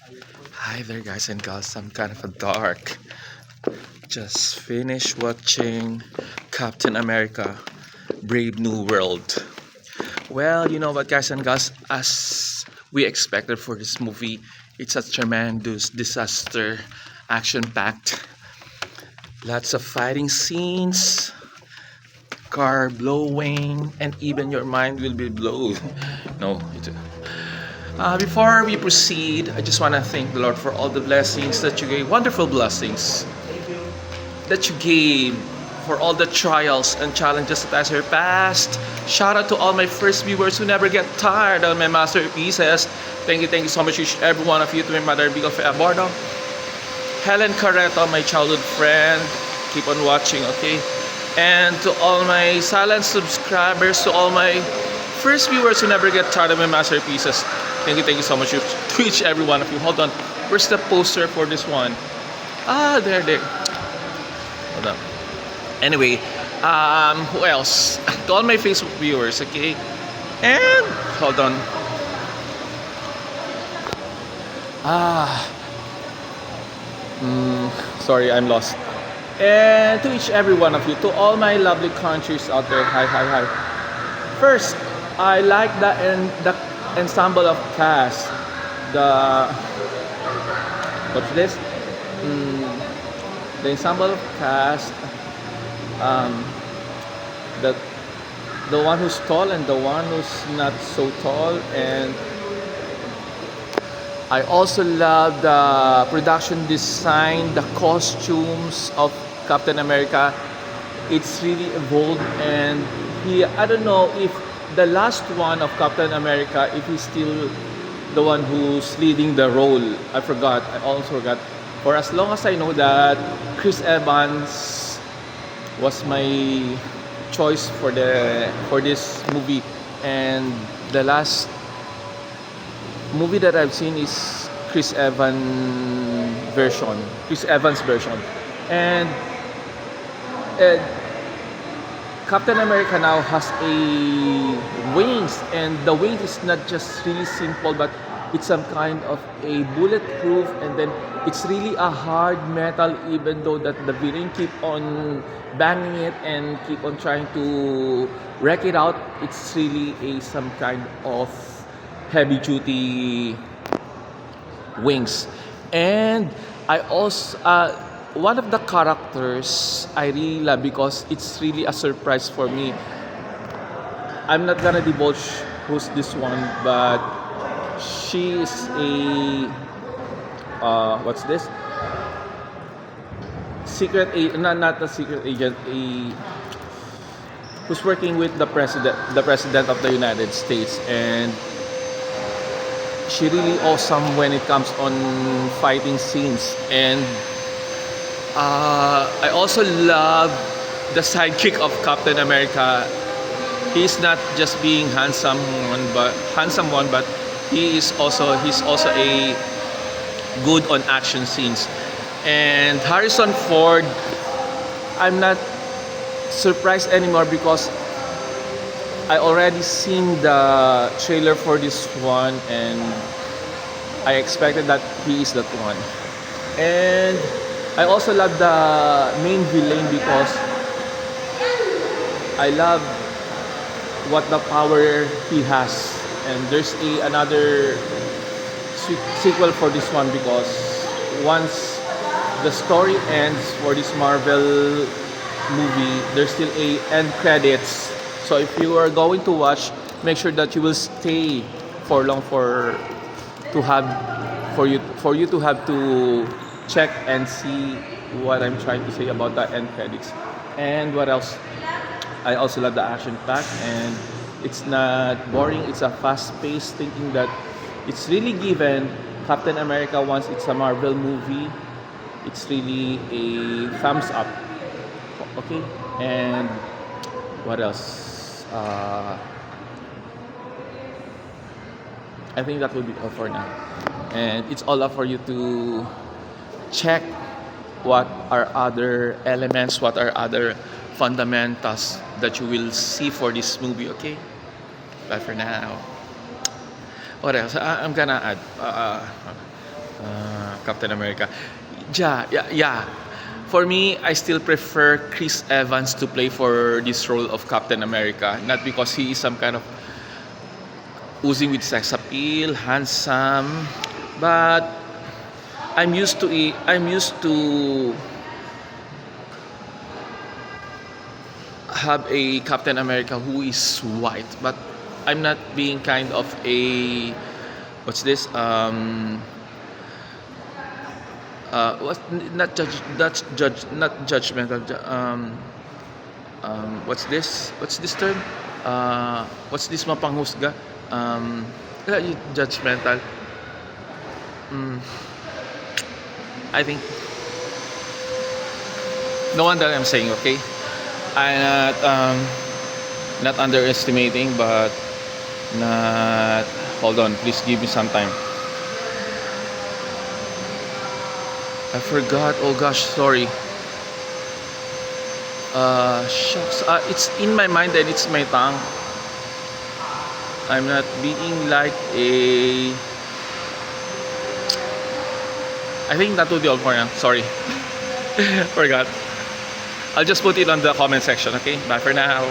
Hi there, guys and gals. I'm kind of a dark. Just finished watching Captain America Brave New World. Well, you know what, guys and gals, as we expected for this movie, it's a tremendous disaster, action packed. Lots of fighting scenes, car blowing, and even your mind will be blown. No, before we proceed, I just want to thank the Lord for all the blessings that you gave, wonderful blessings that you gave, for all the trials and challenges that I surpassed. Shout out to all my first viewers who never get tired of my masterpieces. Thank you so much, each every one of you, to my mother, Bigo Abordo, Helen Carreto, my childhood friend. Keep on watching, okay? And to all my silent subscribers, to all my first viewers who never get tired of my masterpieces. Thank you so much to each every one of you. Hold on, where's the poster for this one? There. Hold on. Anyway, who else? To all my Facebook viewers, okay? And hold on. Sorry, I'm lost. And to each every one of you, to all my lovely countries out there, hi. First, I like the ensemble of cast. The what's this? The ensemble of cast. The one who's tall and the one who's not so tall, and I also love the production design, the costumes of Captain America. It's really evolved, and I don't know if the last one of Captain America, if he's still the one who's leading the role. I also forgot. For as long as I know that Chris Evans was my choice for this movie, and the last movie that I've seen is Chris Evans version, and Captain America now has a wings, and the wings is not just really simple, but it's some kind of a bulletproof, and then it's really a hard metal, even though that the villain keep on banging it and keep on trying to wreck it out. It's really some kind of heavy duty wings. And I also one of the characters I really love, because it's really a surprise for me. I'm not gonna divulge who's this one, but she is a what's this? Secret agent, not a secret agent, who's working with the president of the United States, and she really awesome when it comes on fighting scenes. And I also love the sidekick of Captain America. He's not just being handsome one, but he's also a good on action scenes. And Harrison Ford, I'm not surprised anymore, because I already seen the trailer for this one, and I expected that he is that one. And I also love the main villain, because I love what the power he has. And there's another sequel for this one, because once the story ends for this Marvel movie, there's still a end credits. So if you are going to watch, make sure that you will stay for long for you to have to check and see what I'm trying to say about the end credits. And what else? I also love the action pack, and it's not boring. It's a fast-paced, thinking that it's really given. Captain America, once it's a Marvel movie, it's really a thumbs up. Okay, and what else? I think that will be all for now. And it's all up for you to check what are other elements, what are other fundamentals that you will see for this movie, okay? But for now, what else? I'm gonna add. Captain America. Yeah. For me, I still prefer Chris Evans to play for this role of Captain America. Not because he is some kind of oozing with sex appeal, handsome, but I'm used to it. I'm used to have a Captain America who is white, but I'm not being kind of a what's this what not judgmental what's this term what's this mapanghusga judgmental. mm, I think no one that I'm saying, okay, I'm not underestimating, but not, hold on, please give me some time. I forgot. Oh gosh, sorry. Shucks. It's in my mind and it's my tongue. I'm not being like a. I think that will be all for now. Sorry. Forgot. I'll just put it on the comment section. Okay. Bye for now.